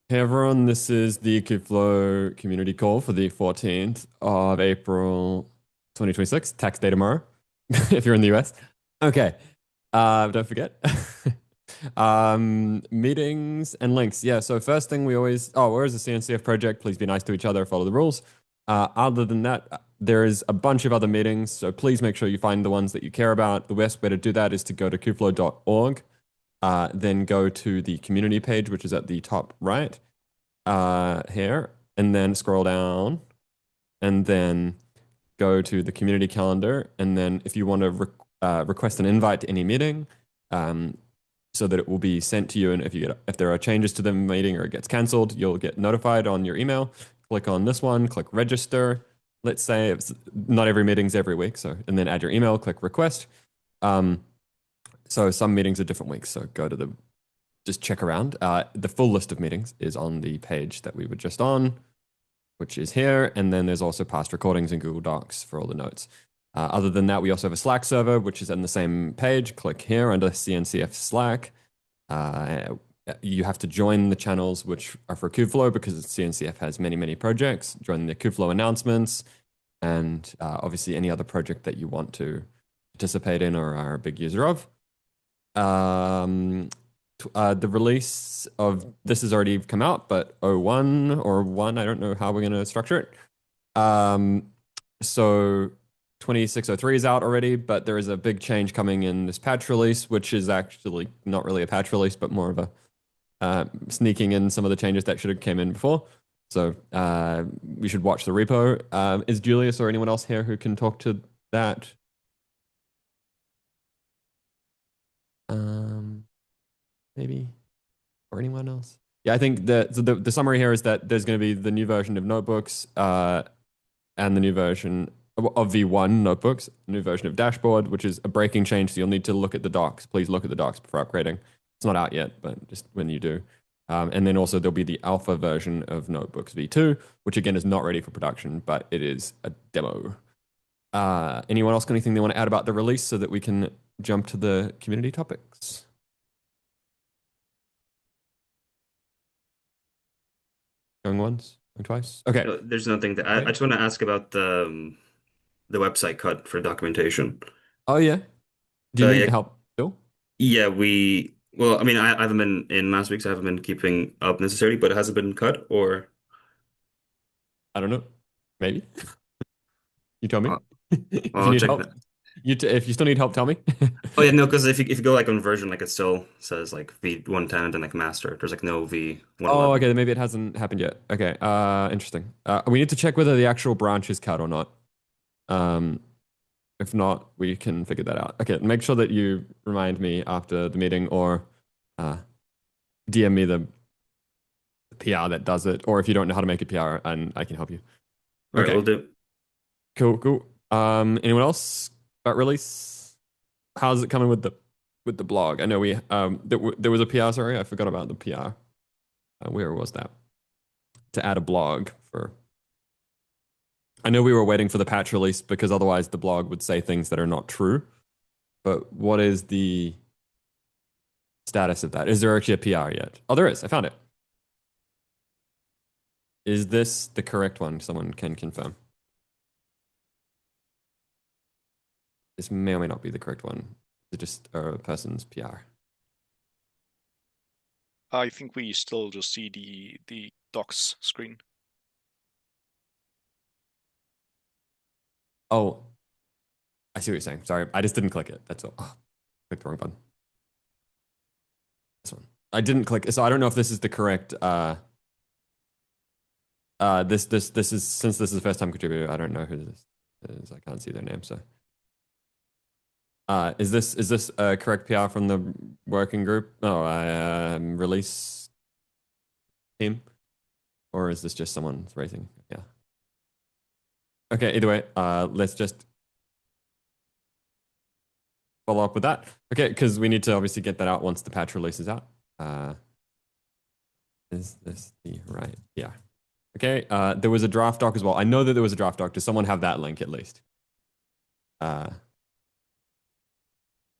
Hey everyone, this is the Kubeflow community call for the 14th of April 2026, tax day tomorrow, if you're in the US. Okay, don't forget. Meetings and links. Yeah, so first thing we always, where is the CNCF project? Please be nice to each other, follow the rules. Other than that, there is a bunch of other meetings, so please make sure you find the ones that you care about. The best way to do that is to go to kubeflow.org, then go to the community page, which is at the top right here, and then scroll down, and then go to the community calendar, and then if you want to request an invite to any meeting, um, so that it will be sent to you, and if there are changes to the meeting or it gets cancelled, you'll get notified on your email. Click on this one, click register. Let's say it's not every meeting's every week, so and then add your email, click request. So some meetings are different weeks, so go to the just check around. The full list of meetings is on the page that we were just on, which is here. And then there's also past recordings in Google Docs for all the notes. Other than that, we also have a Slack server, which is on the same page. Click here under CNCF Slack. You have to join the channels which are for Kubeflow because CNCF has many, many projects. Join the Kubeflow announcements and obviously any other project that you want to participate in or are a big user of. The release of this has already come out, but 01 or 1, I don't know how we're going to structure it. So 2603 is out already, but there is a big change coming in this patch release, which is actually not really a patch release, but more of a sneaking in some of the changes that should have came in before. So we should watch the repo. Is Julius or anyone else here who can talk to that? Maybe, or anyone else? Yeah, I think the summary here is that there's going to be the new version of notebooks, and the new version of V1 notebooks, new version of dashboard, which is a breaking change. So you'll need to look at the docs. Please look at the docs before upgrading. It's not out yet, but just when you do. And then also there'll be the alpha version of notebooks V2, which again is not ready for production, but it is a demo. Anyone else got anything they want to add about the release so that we can jump to the community topics? Going once, going twice. Okay. No, there's nothing that I Okay. just want to ask about the website cut for documentation. Oh yeah. Do you need Yeah, help still? yeah, I mean, I haven't been in last week, so I haven't been keeping up necessarily, but it hasn't been cut, or I don't know. Maybe. You tell me. uh, If you I'll need check help, that. if you still need help, tell me. Oh yeah, no, because if you go like on version, like it still says like V110 and then like master. There's like no Oh, V111. okay, then maybe it hasn't happened yet. Okay, interesting. We need to check whether the actual branch is cut or not. Um, if not, we can figure that out. Okay, make sure that you remind me after the meeting or uh, DM me the PR that does it, or if you don't know how to make a PR, and I can help you. All right, Okay, we'll do. cool, cool. Anyone else about release? How's it coming with the blog? I know there was a PR. Sorry, I forgot about the PR. Where was that? To add a blog for. I know we were waiting for the patch release because otherwise the blog would say things that are not true. But what is the status of that? Is there actually a PR yet? Oh, there is. I found it. Is this the correct one? Someone can confirm. This may or may not be the correct one. It's just a person's PR. I think we still just see the docs screen. Oh, I see what you're saying. Sorry, I just didn't click it. That's all. Oh, clicked the wrong button. This one. I didn't click. So I don't know if this is the correct. This is since this is the first time contributor. I don't know who this is. I can't see their name. So, is this a correct PR from the working group? Oh, release team, or is this just someone raising? Yeah. Okay. Either way, let's just follow up with that. Okay, because we need to obviously get that out once the patch release is out. Is this the right? Yeah. Okay. There was a draft doc as well. I know that there was a draft doc. Does someone have that link at least? Uh,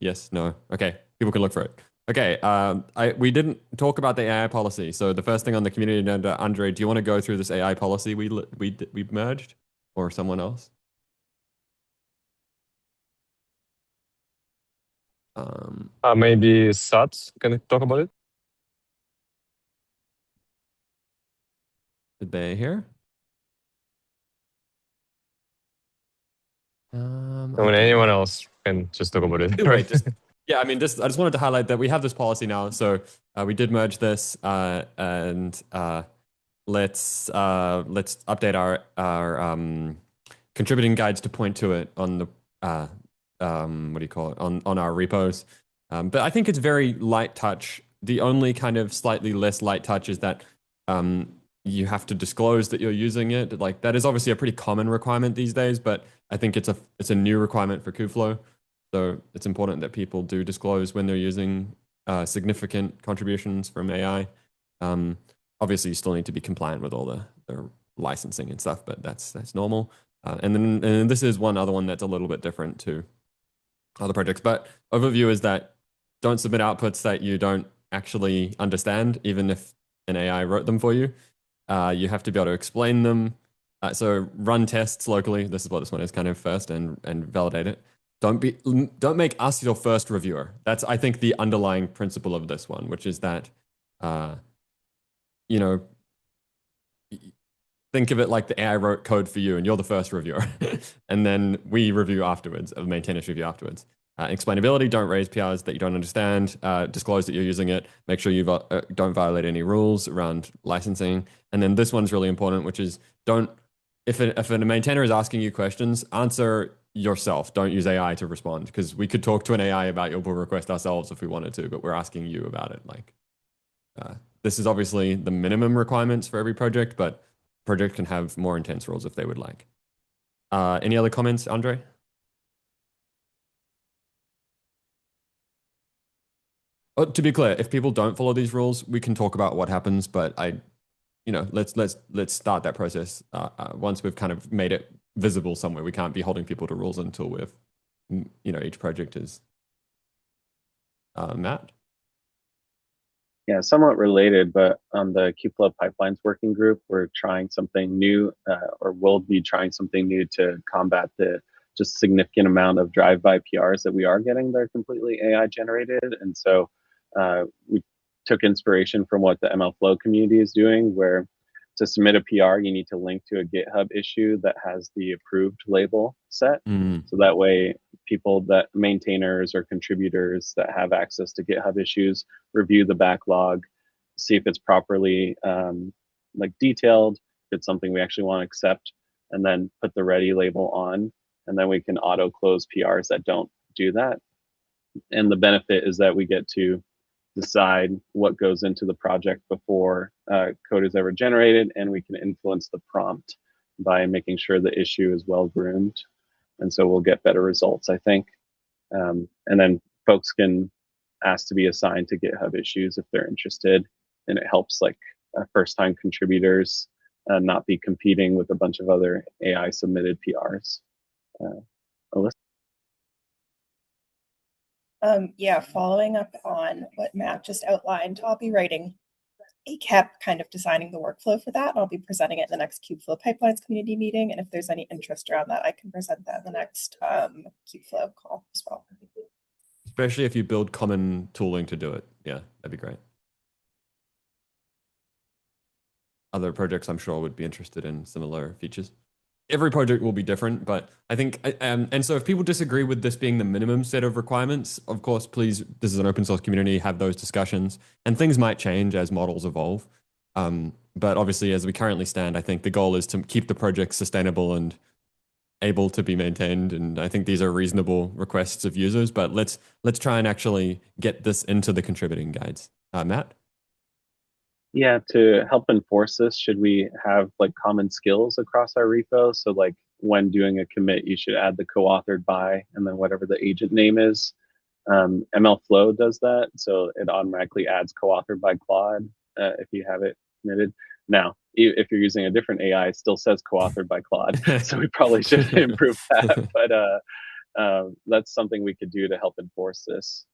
yes. No. Okay. People can look for it. Okay, we didn't talk about the AI policy. So the first thing on the community agenda, Andre, do you want to go through this AI policy we merged, or someone else? Maybe Sats can talk about it. Did they hear? I mean, anyone else can just talk about it. Wait, yeah, I mean, I just wanted to highlight that we have this policy now. So we did merge this, and let's update our contributing guides to point to it on the what do you call it, on our repos. But I think it's very light touch. The only kind of slightly less light touch is that you have to disclose that you're using it. Like that is obviously a pretty common requirement these days, but I think it's a new requirement for Kubeflow. So it's important that people do disclose when they're using significant contributions from AI. Obviously, you still need to be compliant with all the licensing and stuff, but that's normal. And this is one other one that's a little bit different to other projects. But overview is that don't submit outputs that you don't actually understand, even if an AI wrote them for you. You have to be able to explain them. So run tests locally. This is what this one is kind of first, and validate it. Don't make us your first reviewer. That's, I think, the underlying principle of this one, which is that you know, think of it like the AI wrote code for you and you're the first reviewer. And then we review afterwards, maintainers review afterwards. Explainability, don't raise PRs that you don't understand. Disclose that you're using it. Make sure you don't violate any rules around licensing. And then this one's really important, which is if a maintainer is asking you questions, answer yourself. Don't use AI to respond, because we could talk to an AI about your pull request ourselves if we wanted to, but we're asking you about it. Like, this is obviously the minimum requirements for every project, but project can have more intense rules if they would like. Any other comments, Andre? Oh, to be clear, if people don't follow these rules, we can talk about what happens, but let's start that process once we've kind of made it visible somewhere. We can't be holding people to rules until we've, each project is. Matt? Yeah, somewhat related, but on the Kubeflow Pipelines Working Group, we're trying something new, or will be trying something new to combat the just significant amount of drive-by PRs that we are getting that are completely AI generated. And so we took inspiration from what the MLflow community is doing, where to submit a PR, you need to link to a GitHub issue that has the approved label set. So that way, maintainers or contributors that have access to GitHub issues review the backlog, see if it's properly detailed, if it's something we actually want to accept, and then put the ready label on. And then we can auto close PRs that don't do that. And the benefit is that we get to decide what goes into the project before code is ever generated, and we can influence the prompt by making sure the issue is well groomed. And so we'll get better results, I think. And then folks can ask to be assigned to GitHub issues if they're interested, and it helps first-time contributors not be competing with a bunch of other AI submitted PRs. Alyssa? Yeah, following up on what Matt just outlined, I'll be writing a CAP, kind of designing the workflow for that. I'll be presenting it in the next Kubeflow Pipelines community meeting, and if there's any interest around that, I can present that in the next Kubeflow call as well. Especially if you build common tooling to do it. Yeah, that'd be great. Other projects, I'm sure, would be interested in similar features. Every project will be different, but I think, and so if people disagree with this being the minimum set of requirements, of course, please, this is an open source community, have those discussions, and things might change as models evolve. But obviously, as we currently stand, I think the goal is to keep the project sustainable and able to be maintained. And I think these are reasonable requests of users, but let's try and actually get this into the contributing guides. Matt? Yeah, to help enforce this, should we have common skills across our repo? So when doing a commit, you should add the co-authored by and then whatever the agent name is. MLflow does that, so it automatically adds co-authored by Claude if you have it committed. Now, if you're using a different AI, it still says co-authored by Claude, so we probably should improve that. But that's something we could do to help enforce this.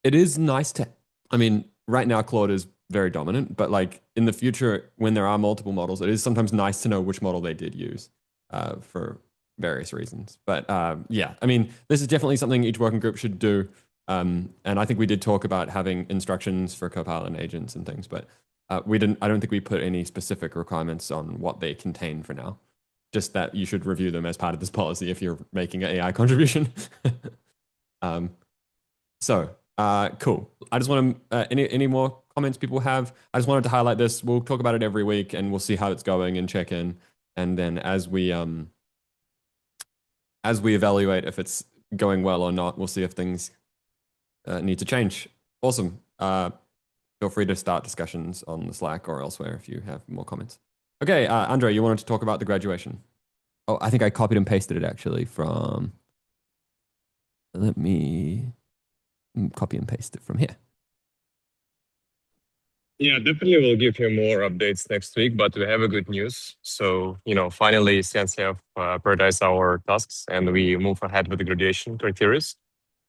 It is nice to I mean, right now Claude is very dominant, but like in the future, when there are multiple models, it is sometimes nice to know which model they did use for various reasons. But yeah, I mean, this is definitely something each working group should do. And I think we did talk about having instructions for Copilot and agents and things, but we didn't. I don't think we put any specific requirements on what they contain for now. Just that you should review them as part of this policy if you're making an AI contribution. So cool. I just want to any more comments people have. I just wanted to highlight this. We'll talk about it every week, and we'll see how it's going and check in. And then as we evaluate if it's going well or not, we'll see if things need to change. Awesome. Feel free to start discussions on the Slack or elsewhere if you have more comments. Okay, Andre, you wanted to talk about the graduation. Oh, I think I copied and pasted it actually from. Let me copy and paste it from here. Yeah, definitely we'll give you more updates next week, but we have a good news. So, finally CNCF prioritized our tasks and we move ahead with the graduation criteria.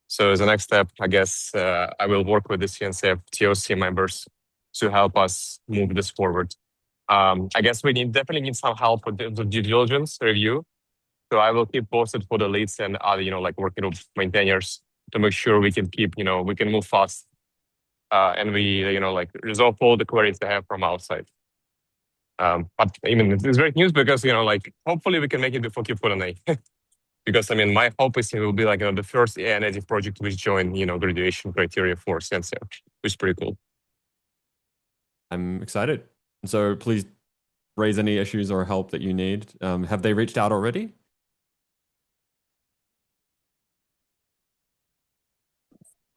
So as a next step, I guess I will work with the CNCF TOC members to help us move this forward. I guess we definitely need some help with the due diligence review. So I will keep posted for the leads and other, like working with maintainers to make sure we can keep, we can move fast and we, like resolve all the queries they have from outside. But I mean, it's great news because, like hopefully we can make it before Q4 because I mean, my hope is it will be like the first AI native project which join, graduation criteria for CNCF, which is pretty cool. I'm excited. So please raise any issues or help that you need. Have they reached out already?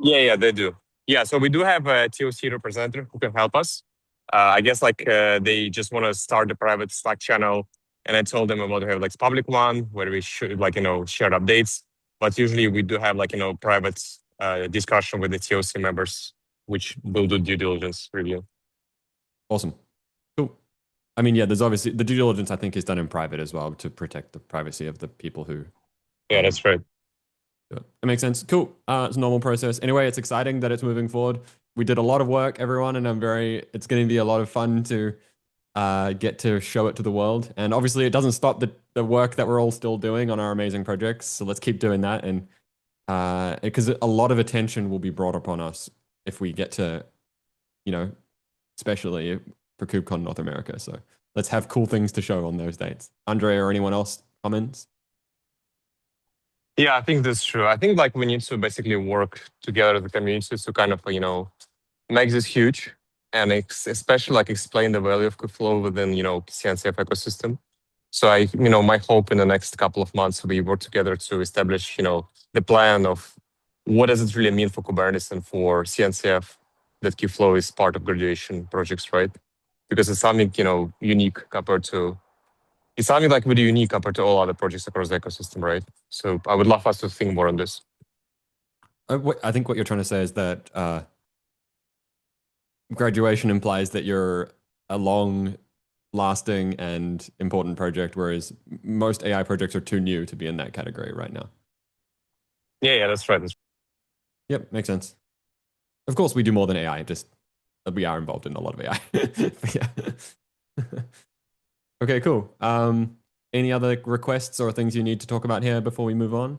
Yeah, they do. Yeah, so we do have a TOC representative who can help us. I guess like they just want to start the private Slack channel, and I told them about to have like public one where we should like share updates. But usually we do have like private discussion with the TOC members, which will do due diligence review. Awesome. Cool. I mean, yeah, there's obviously the due diligence I think is done in private as well to protect the privacy of the people who. Yeah, that's right. It makes sense. Cool. It's a normal process. Anyway, it's exciting that it's moving forward. We did a lot of work, everyone, and it's going to be a lot of fun to get to show it to the world. And obviously it doesn't stop the work that we're all still doing on our amazing projects. So let's keep doing that. And because a lot of attention will be brought upon us if we get to, especially for KubeCon North America. So let's have cool things to show on those dates. Andre or anyone else comments? Yeah, I think that's true. I think like we need to basically work together as a community to kind of, make this huge and especially like explain the value of Kubeflow within, CNCF ecosystem. So my hope in the next couple of months, we work together to establish, the plan of what does it really mean for Kubernetes and for CNCF that Kubeflow is part of graduation projects, right? Because it's something, unique compared to it's something like really unique compared to all other projects across the ecosystem, right? So I would love us to think more on this. I think what you're trying to say is that graduation implies that you're a long-lasting and important project, whereas most AI projects are too new to be in that category right now. Yeah, that's right. Yep, makes sense. Of course, we do more than AI, just we are involved in a lot of AI. Yeah. Okay, cool. Any other requests or things you need to talk about here before we move on?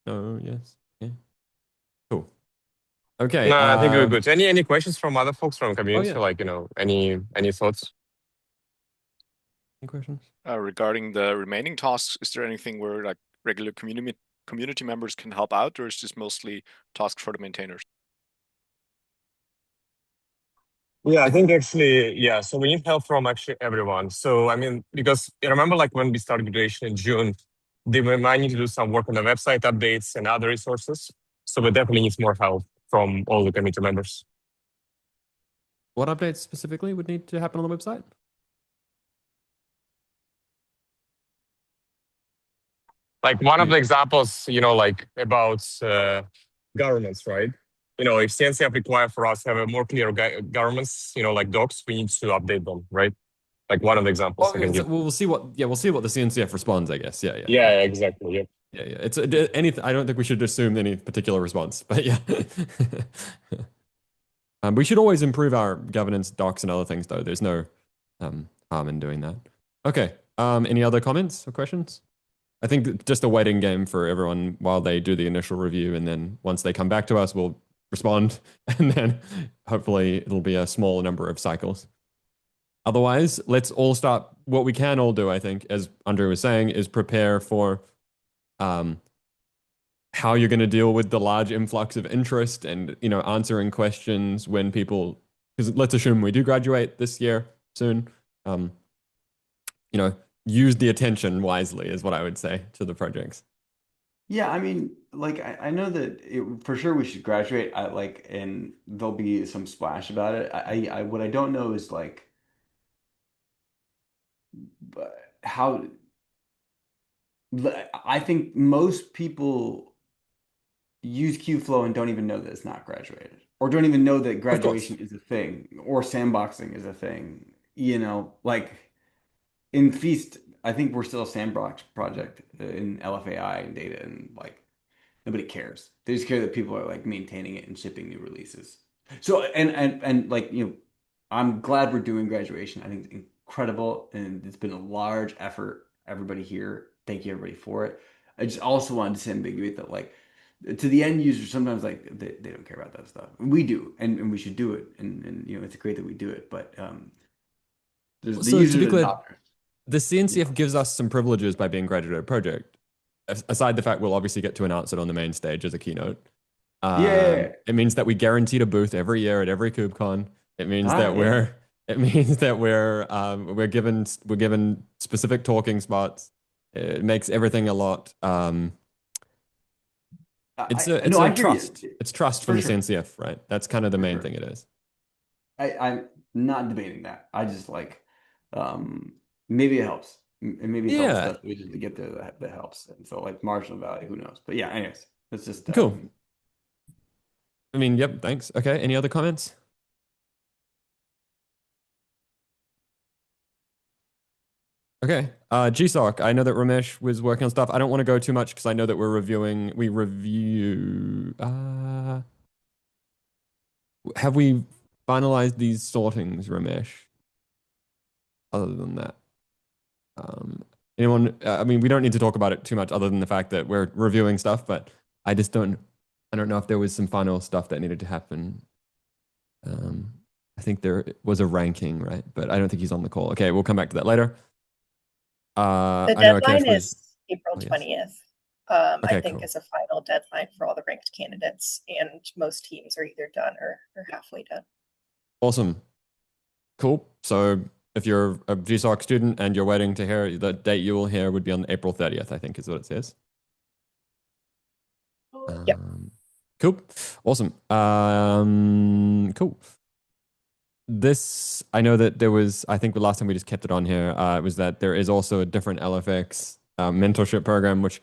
No, yes, yeah. Cool. Okay. No, I think we're good. Any questions from other folks from community? yeah. Like, any thoughts? Any questions? Regarding the remaining tasks, is there anything where like regular community members can help out, or is this mostly tasks for the maintainers? Yeah, I think actually, yeah. So we need help from actually everyone. So I mean, because you remember like when we started graduation in June, they might need to do some work on the website updates and other resources. So we definitely need more help from all the community members. What updates specifically would need to happen on the website? Like one of the examples, like about governance, right? If CNCF require for us to have a more clear governance, like docs, we need to update them, right? Like one of the examples I can give. We'll see what the CNCF responds, I guess. Yeah. Yeah, exactly. Yep. Yeah, yeah. It's anything. I don't think we should assume any particular response, but yeah. We should always improve our governance docs and other things, though. There's no harm in doing that. Okay. Any other comments or questions? I think just a waiting game for everyone while they do the initial review, and then once they come back to us, we'll respond, and then hopefully it'll be a small number of cycles. Otherwise, let's all start. What we can all do, I think, as Andre was saying, is prepare for um, how you're going to deal with the large influx of interest and answering questions when people, because let's assume we do graduate this year soon. Um, use the attention wisely is what I would say to the projects. Yeah, I mean, like I know that for sure we should graduate. And there'll be some splash about it. What I don't know is like how. I think most people use Kubeflow and don't even know that it's not graduated, or don't even know that graduation is a thing, or sandboxing is a thing. Like in Feast, I think we're still a sandbox project in LFAI and data, and like nobody cares. They just care that people are like maintaining it and shipping new releases. So and like I'm glad we're doing graduation. I think it's incredible, and it's been a large effort. Everybody here, thank you everybody for it. I just also wanted to disambiguate that like to the end user, sometimes like they don't care about that stuff. We do, and we should do it, and it's great that we do it. But there's the So to users be and clear, adopters. the CNCF gives us some privileges by being graduate project. Aside the fact we'll obviously get to announce it on the main stage as a keynote. Yeah. It means that we guaranteed a booth every year at every KubeCon. It means that Yeah. we're given specific talking spots. It makes everything a lot. It's a I hear trust. you. It's trust For from the sure. CNCF, right? That's kind of the For main sure. thing it is. I'm not debating that. I just like maybe it helps. And maybe it's all the Yeah, stuff that we did to get there that helps. And so like marginal value, who knows? But yeah, anyways, it's just cool. I mean, yep, thanks. Okay, any other comments? Okay. GSOC, I know that Ramesh was working on stuff. I don't want to go too much because I know that we review have we finalized these sortings, Ramesh? Other than that. Anyone I mean, we don't need to talk about it too much other than the fact that we're reviewing stuff, but I don't know if there was some final stuff that needed to happen. I think there was a ranking, right? But I don't think he's on the call. Okay, we'll come back to that later. The I know deadline Akesh was is April yes. 20th. Okay, I think cool. is a final deadline for all the ranked candidates, and most teams are either done or halfway done. Awesome. Cool. So if you're a GSOC student and you're waiting to hear, the date you will hear would be on April 30th, I think is what it says. Yep. Cool. Awesome. Cool. This, I know that there was, I think the last time we just kept it on here, was that there is also a different LFX mentorship program, which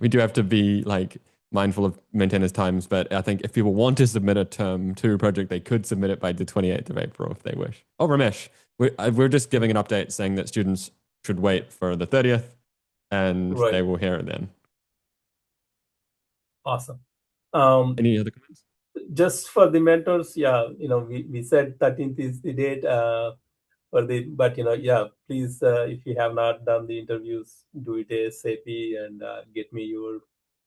we do have to be like mindful of maintainers' times, but I think if people want to submit a term 2 project, they could submit it by the 28th of April if they wish. Oh, Ramesh, we're just giving an update saying that students should wait for the 30th and they will hear it then. Awesome. Any other comments? Just for the mentors, yeah, we said 13th is the date but please, if you have not done the interviews, do it ASAP and get me your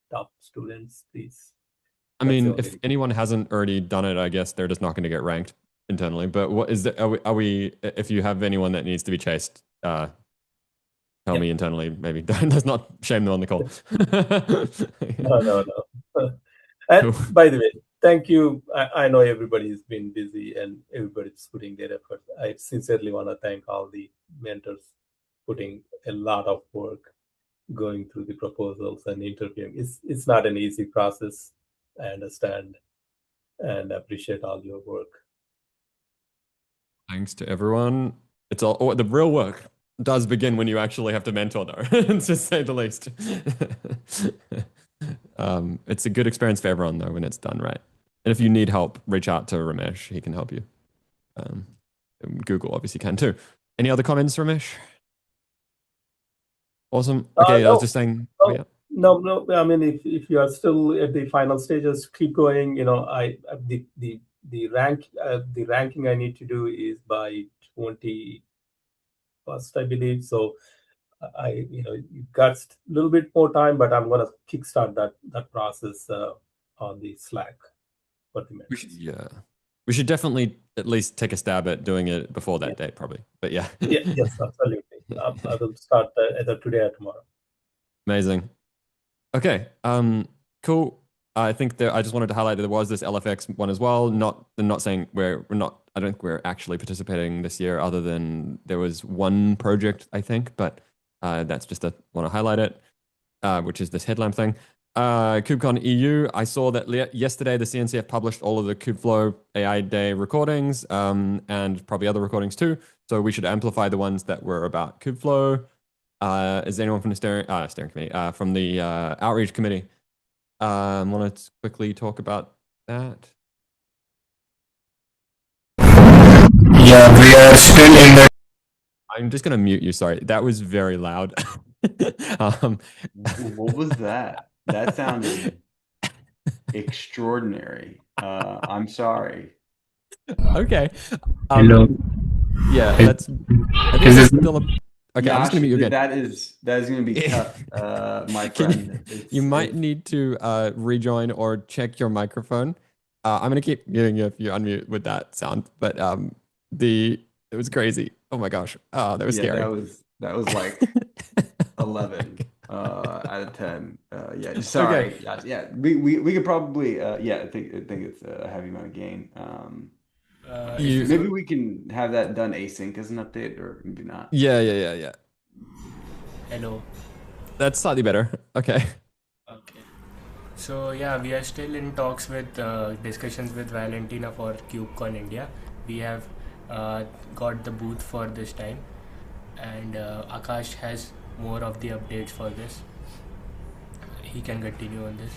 top students, please. I mean, if anyone hasn't already done it, I guess they're just not going to get ranked internally. But what is are we if you have anyone that needs to be chased, tell me internally, maybe. Let's not shame them on the call. No. And by the way, thank you. I know everybody's been busy and everybody's putting their effort. I sincerely want to thank all the mentors putting a lot of work going through the proposals and interviewing. It's not an easy process. I understand and appreciate all your work. Thanks to everyone. It's all the real work does begin when you actually have to mentor, though, to say the least. It's a good experience for everyone, though, when it's done right. And if you need help, reach out to Ramesh. He can help you. Google obviously can too. Any other comments, Ramesh? Awesome. Okay, I was No, just saying. no, Oh, yeah. no. I mean, if you are still at the final stages, keep going. You know, the ranking I need to do is by 21st, I believe. So you've got a little bit more time, but I'm gonna kickstart that process on the Slack for the members. Yeah. We should definitely at least take a stab at doing it before that date, probably. But yeah. Yes, absolutely. I will start either today or tomorrow. Amazing. Okay. Cool. I think I just wanted to highlight that there was this LFX one as well. Not saying we're not. I don't think we're actually participating this year, other than there was one project, I think. But that's just want to highlight it, which is this headlamp thing. KubeCon EU. I saw that yesterday the CNCF published all of the Kubeflow AI Day recordings, and probably other recordings too. So we should amplify the ones that were about Kubeflow. Is anyone from the steering committee, from the outreach committee, want to quickly talk about that? Yeah, we are still in the. I'm just gonna mute you. Sorry, that was very loud. What was that? That sounded extraordinary. I'm sorry. Okay. Hello. Yeah, that's. I think that's still a. Okay, I'm just gonna mute you again. That is gonna be tough, my friend. You might need to rejoin or check your microphone. I'm gonna keep muting you if you unmute with that sound. But it was crazy. Oh my gosh. Oh, that was scary. That was like 11 out of 10. Yeah, sorry. Okay. Yeah, we could probably I think it's a heavy amount of gain. Maybe we can have that done async as an update, or maybe not. Yeah. Hello. That's slightly better. Okay. Okay. So yeah, we are still in talks with discussions with Valentina for KubeCon India. We have got the booth for this time, and Akash has more of the updates for this. He can continue on this.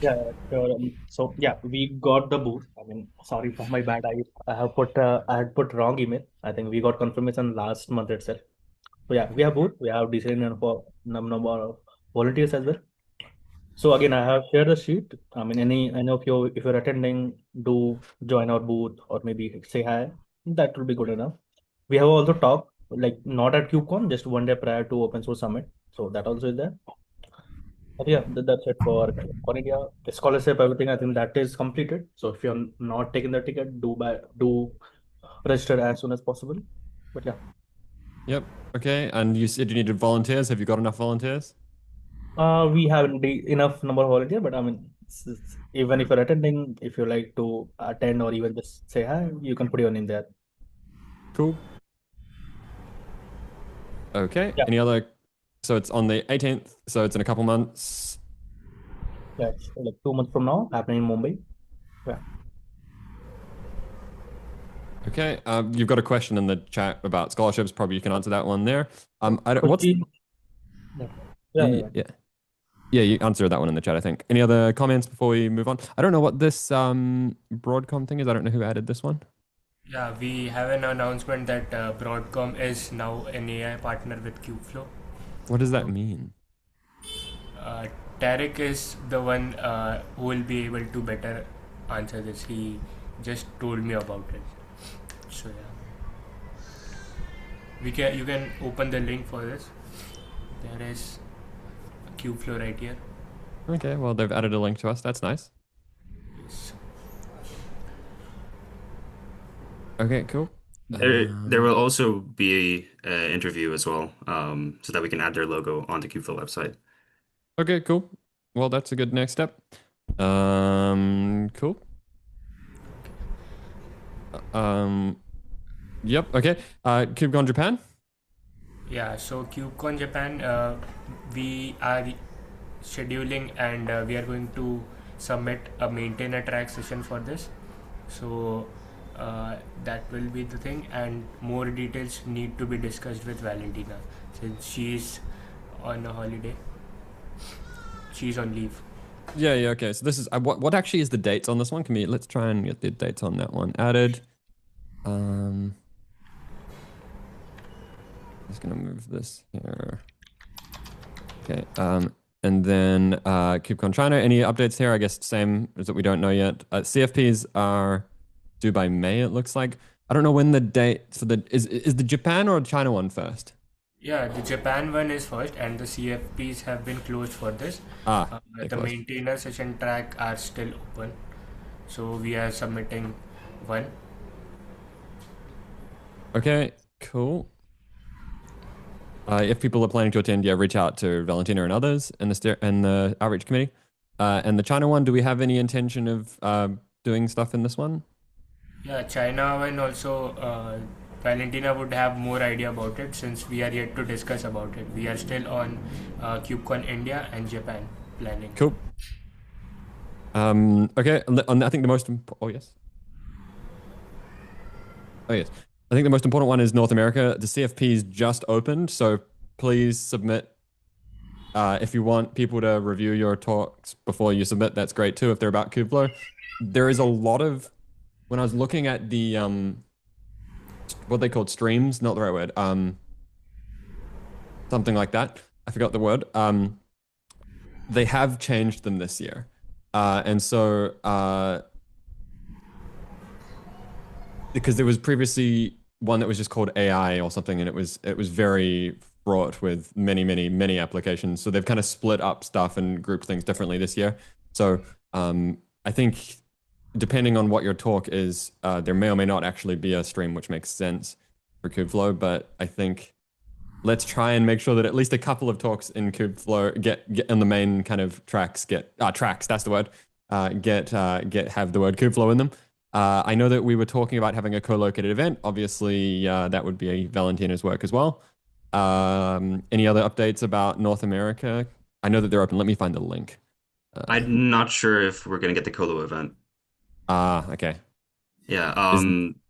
Yeah, sure. So yeah, we got the booth. I mean, sorry for my bad. I had put wrong email. I think we got confirmation last month itself. So yeah, we have booth. We have decent number of volunteers as well. So again, I have shared the sheet. I mean, any of you, if you're attending, do join our booth or maybe say hi. That will be good enough. We have also talked, like not at KubeCon, just one day prior to Open Source Summit. So that also is there. But yeah, that's it for India. The scholarship, everything, I think that is completed. So if you're not taking the ticket, do register as soon as possible. But yeah. Yep. Okay. And you said you needed volunteers. Have you got enough volunteers? We have enough number of volunteers, but I mean, even if you're attending, if you like to attend or even just say hi, you can put your name there. Cool. Okay. Yeah. Any other? So it's on the 18th. So it's in a couple months. Yeah, it's like 2 months from now, happening in Mumbai. Yeah. Okay. You've got a question in the chat about scholarships. Probably you can answer that one there. I don't. What's? Yeah, you answered that one in the chat, I think. Any other comments before we move on? I don't know what this Broadcom thing is. I don't know who added this one. Yeah, we have an announcement that Broadcom is now an AI partner with Kubeflow. What does that mean? Tarek is the one who will be able to better answer this. He just told me about it. So yeah, you can open the link for this. There is Kubeflow right here. Okay, well they've added a link to us. That's nice. Yes. Okay, cool. There will also be an interview as well, so that we can add their logo on the Kubeflow website. Okay, cool. Well, that's a good next step. Cool. Yep. Okay. KubeCon Japan. Yeah. So KubeCon Japan, we are scheduling and we are going to submit a maintainer track session for this. So that will be the thing, and more details need to be discussed with Valentina since she's on a holiday. She's on leave. Yeah. Okay. So this is what actually is the dates on this one? Let's try and get the dates on that one added. Just gonna move this here. Okay. And then KubeCon China, any updates here? I guess same as that we don't know yet. CFPs are due by May, it looks like. I don't know when the date for the is the Japan or China one first? Yeah, the Japan one is first, and the CFPs have been closed for this. They're The closed. maintainer session track are still open, so we are submitting one. Okay, cool. If people are planning to attend, yeah, reach out to Valentina and others in the outreach committee. And the China one, do we have any intention of doing stuff in this one? Yeah, China one also, Valentina would have more idea about it since we are yet to discuss about it. We are still on KubeCon India and Japan planning. Cool. Okay, I think the most oh yes. Oh yes. I think the most important one is North America. The CFP's just opened, so please submit. If you want people to review your talks before you submit, that's great too. If they're about Kubeflow, there is a lot of when I was looking at the what they called streams, not the right word, something like that. I forgot the word. They have changed them this year, and so because there was previously one that was just called AI or something, and it was very fraught with many applications. So they've kind of split up stuff and grouped things differently this year. So I think depending on what your talk is, there may or may not actually be a stream which makes sense for Kubeflow. But I think let's try and make sure that at least a couple of talks in Kubeflow get in the main kind of tracks tracks. That's the word. Have the word Kubeflow in them. I know that we were talking about having a co-located event. Obviously, that would be Valentina's work as well. Any other updates about North America? I know that they're open. Let me find the link. I'm not sure if we're gonna get the Colo event. Okay. Yeah.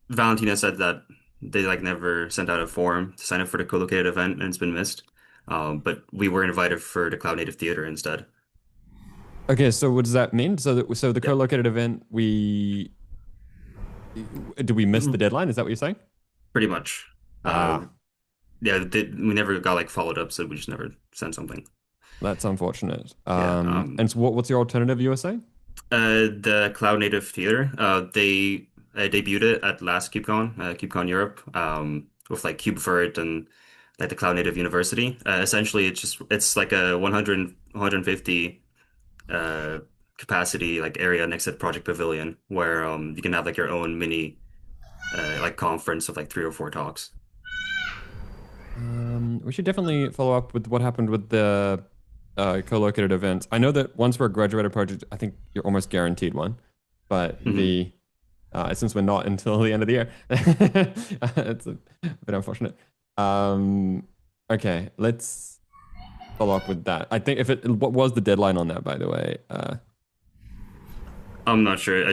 Valentina said that they like never sent out a form to sign up for the co-located event and it's been missed. But we were invited for the Cloud Native Theater instead. Okay, so what does that mean? So the Yeah. co-located event, do we miss the deadline? Is that what you're saying? Pretty much. Ah. Yeah, we never got like followed up, so we just never sent something. That's unfortunate. Yeah, And so what's your alternative you were saying? The Cloud Native Theater, they debuted it at last KubeCon, KubeCon Europe, with like KubeVert and like the Cloud Native University. Essentially, it's like a 150 capacity like area next to Project Pavilion where you can have like your own mini like conference of like 3 or 4 talks. We should definitely follow up with what happened with the co-located events. I know that once we're a graduated project, I think you're almost guaranteed one. But since we're not until the end of the year, it's a bit unfortunate. Okay, let's follow up with that. I think what was the deadline on that, by the way? I'm not sure.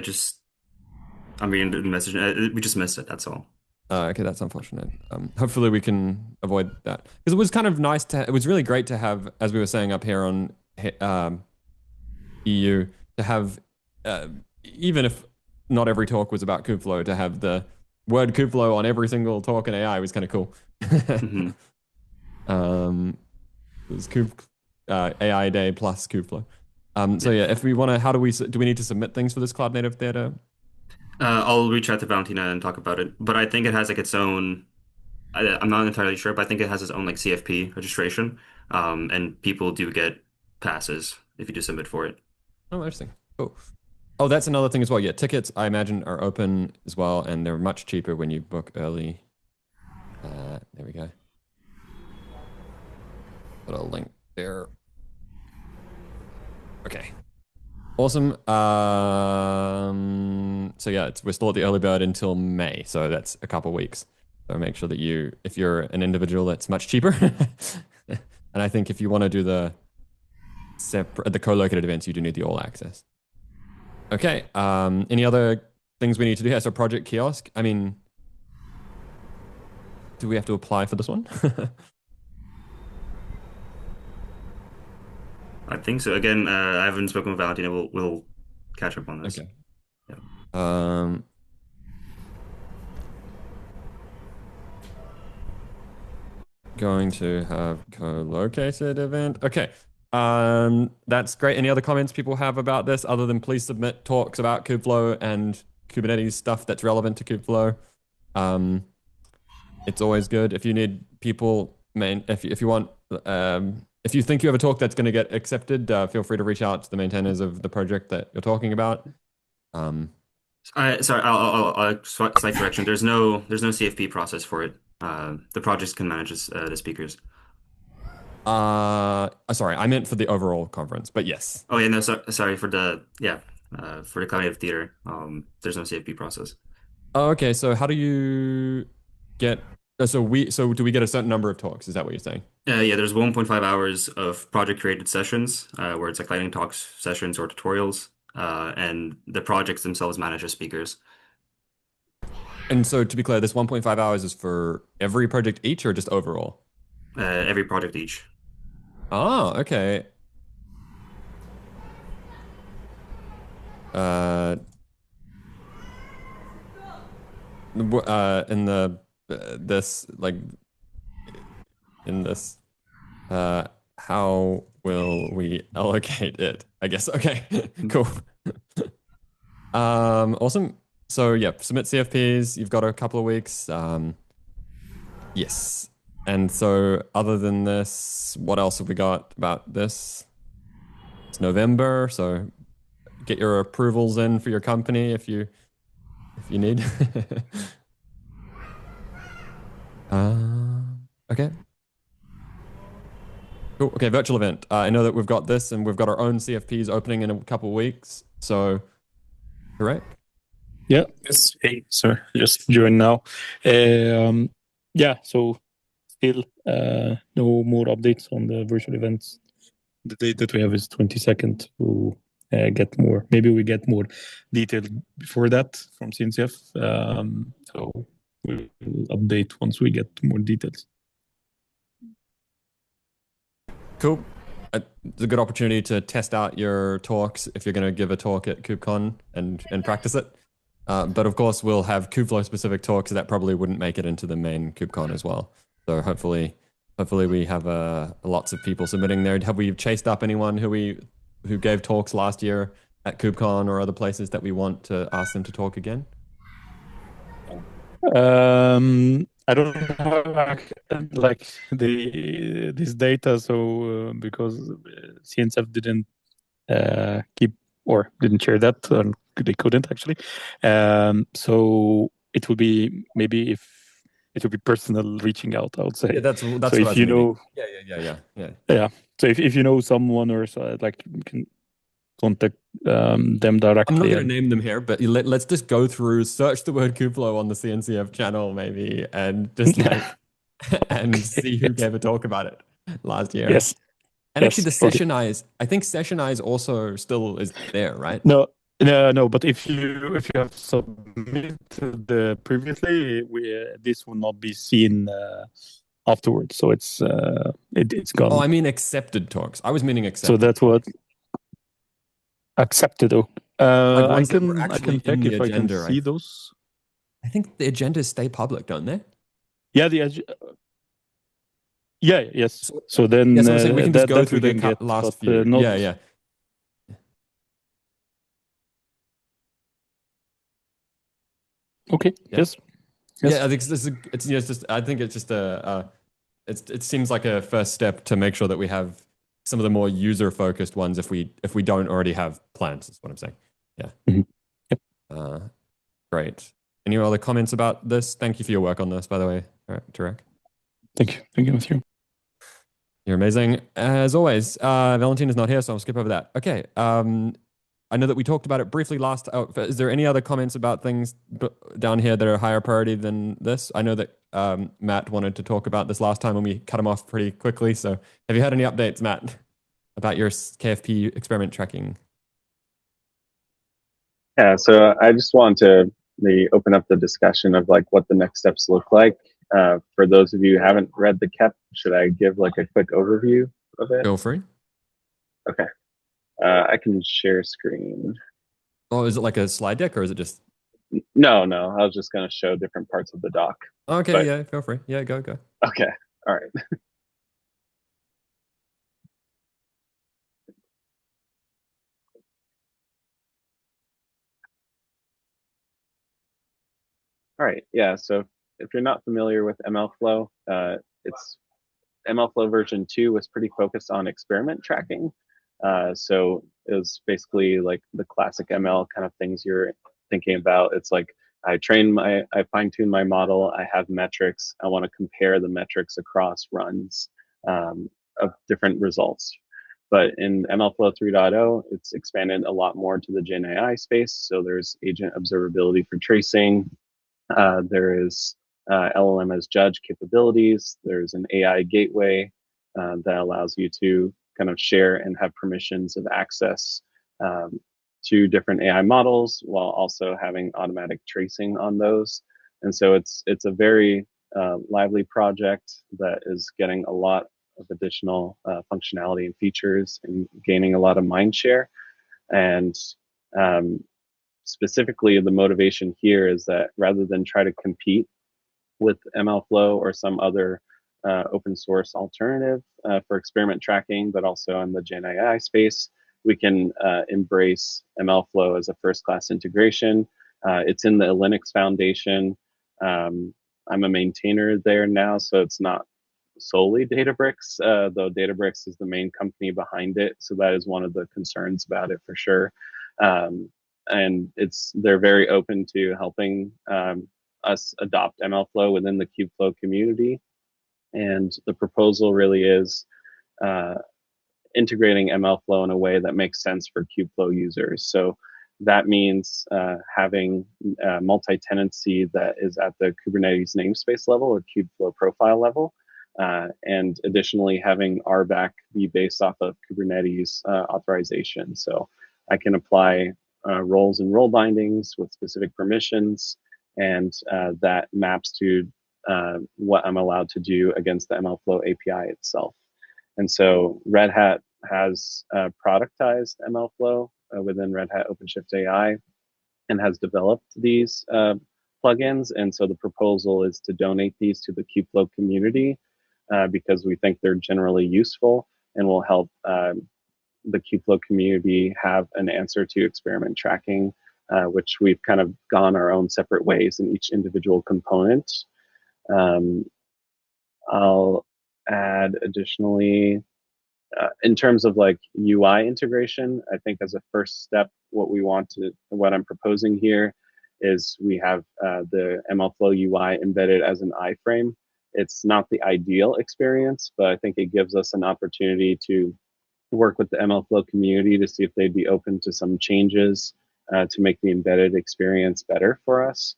I'm reading the message. We just missed it. That's all. Okay, that's unfortunate. Hopefully we can avoid that because it was kind of nice it was really great to have, as we were saying up here on EU, to have even if not every talk was about Kubeflow, to have the word Kubeflow on every single talk in AI was kind of cool. It was AI Day plus Kubeflow. So yeah, if we want to, how do we need to submit things for this Cloud Native Theater? I'll reach out to Valentina and talk about it, but I think it has like its own. I'm not entirely sure, but I think it has its own like CFP registration, and people do get passes if you do submit for it. Oh, interesting. Cool. Oh, that's another thing as well. Yeah, tickets I imagine are open as well, and they're much cheaper when you book early. There we go. Put a link there. Okay. Awesome. So yeah, we're still at the early bird until May, so that's a couple weeks. So make sure that if you're an individual, that's much cheaper. And I think if you want to do the co-located events, you do need the all access. Okay. Any other things we need to do here? So Project Kiosk. I mean, do we have to apply for this one? I think so. Again, I haven't spoken with Valentina. We'll catch up on this. Okay. Yeah. going to have co-located event. Okay. That's great. Any other comments people have about this other than please submit talks about Kubeflow and Kubernetes stuff that's relevant to Kubeflow. It's always good if you need people. If you want, if you think you have a talk that's going to get accepted, feel free to reach out to the maintainers of the project that you're talking about. Sorry, I'll slight correction. There's no CFP process for it. The projects can manage the speakers. Sorry, I meant for the overall conference, but yes. Oh yeah, no, sorry for the for the Cloud Native Theater. There's no CFP process. Oh, okay. So how do you get? So do we get a certain number of talks? Is that what you're saying? Yeah, there's 1.5 hours of project created sessions, where it's like lightning talks sessions or tutorials, and the projects themselves manage the speakers. And so to be clear, this 1.5 hours is for every project each or just overall? Every project each. Oh, okay. In this, how will we allocate it? I guess. Okay, cool. Awesome. So yeah, submit CFPs. You've got a couple of weeks. Yes. And so other than this, what else have we got about this? It's November, so get your approvals in for your company if you need. Okay. Cool. Okay, virtual event. I know that we've got this and we've got our own CFPs opening in a couple of weeks. So, correct? Yeah. Yes. Hey, sir. Just join now. Yeah. So still no more updates on the virtual events. The date that we have is 22nd. We'll get more. Maybe we get more detail before that from CNCF. So we'll update once we get more details. Cool. It's a good opportunity to test out your talks if you're going to give a talk at KubeCon and practice it. But of course, we'll have Kubeflow specific talks that probably wouldn't make it into the main KubeCon as well. So hopefully we have lots of people submitting there. Have we chased up anyone who gave talks last year at KubeCon or other places that we want to ask them to talk again? I don't have like this data, so because CNCF didn't keep or didn't share that, and they couldn't actually. So it will be maybe if it will be personal reaching out, I would say. Yeah, that's so what if I was you meaning. know. Yeah. So if you know someone or so, like you can contact them directly. I'm not going to name them here, but let's just go through, search the word Kubeflow on the CNCF channel maybe, and just and see who gave a talk about it last year. Yes. And actually the Sessionize, I think Sessionize also still is there, right? No. But if you have submitted the previously, this will not be seen afterwards. So it's gone. Oh, I mean accepted talks. I was meaning accepted. So that's what accepted. I can check if I can see those. I think the agendas stay public, don't they? Yeah, yes. So then yes, I'm saying we can just go through the last few. Yeah. Okay. Yes. Yeah, I think it seems like a first step to make sure that we have some of the more user-focused ones if we don't already have plans. Is what I'm saying. Yeah. Mm-hmm. Yep. Great. Any other comments about this? Thank you for your work on this, by the way, Tarek. Thank you, Matthew. You're amazing. As always, Valentin is not here, so I'll skip over that. Okay. I know that we talked about it briefly last. Is there any other comments about things down here that are higher priority than this? I know that Matt wanted to talk about this last time and we cut him off pretty quickly. So have you had any updates, Matt, about your KFP experiment tracking? Yeah, so I just want to open up the discussion of like what the next steps look like. For those of you who haven't read the KEP, should I give like a quick overview of it? Feel free. Okay. I can share screen. Oh, is it like a slide deck or is it just? No. I was just going to show different parts of the doc. Okay, yeah, feel free. Yeah, go. Okay. All right. All right. Yeah. So if you're not familiar with MLflow, it's MLflow version 2 was pretty focused on experiment tracking. So it was basically like the classic ML kind of things you're thinking about. It's like I fine tune my model. I have metrics. I want to compare the metrics across runs of different results. But in MLflow 3.0, it's expanded a lot more to the Gen AI space. So there's agent observability for tracing. There is LLM as judge capabilities. There's an AI gateway that allows you to kind of share and have permissions of access to different AI models while also having automatic tracing on those. And so it's a very lively project that is getting a lot of additional functionality and features and gaining a lot of mind share. And specifically, the motivation here is that rather than try to compete with MLflow or some other open source alternative for experiment tracking, but also in the Gen AI space, we can embrace MLflow as a first class integration. It's in the Linux Foundation. I'm a maintainer there now, so it's not solely Databricks, though Databricks is the main company behind it. So that is one of the concerns about it for sure. And they're very open to helping us adopt MLflow within the Kubeflow community. And the proposal really is integrating MLflow in a way that makes sense for Kubeflow users. So that means having multi-tenancy that is at the Kubernetes namespace level or Kubeflow profile level. And additionally, having RBAC be based off of Kubernetes authorization. So I can apply roles and role bindings with specific permissions, and that maps to what I'm allowed to do against the MLflow API itself. And so Red Hat has productized MLflow within Red Hat OpenShift AI and has developed these plugins. And so the proposal is to donate these to the Kubeflow community because we think they're generally useful and will help the Kubeflow community have an answer to experiment tracking, which we've kind of gone our own separate ways in each individual component. I'll add additionally, in terms of like UI integration, I think as a first step, what I'm proposing here is we have the MLflow UI embedded as an iframe. It's not the ideal experience, but I think it gives us an opportunity to work with the MLflow community to see if they'd be open to some changes to make the embedded experience better for us,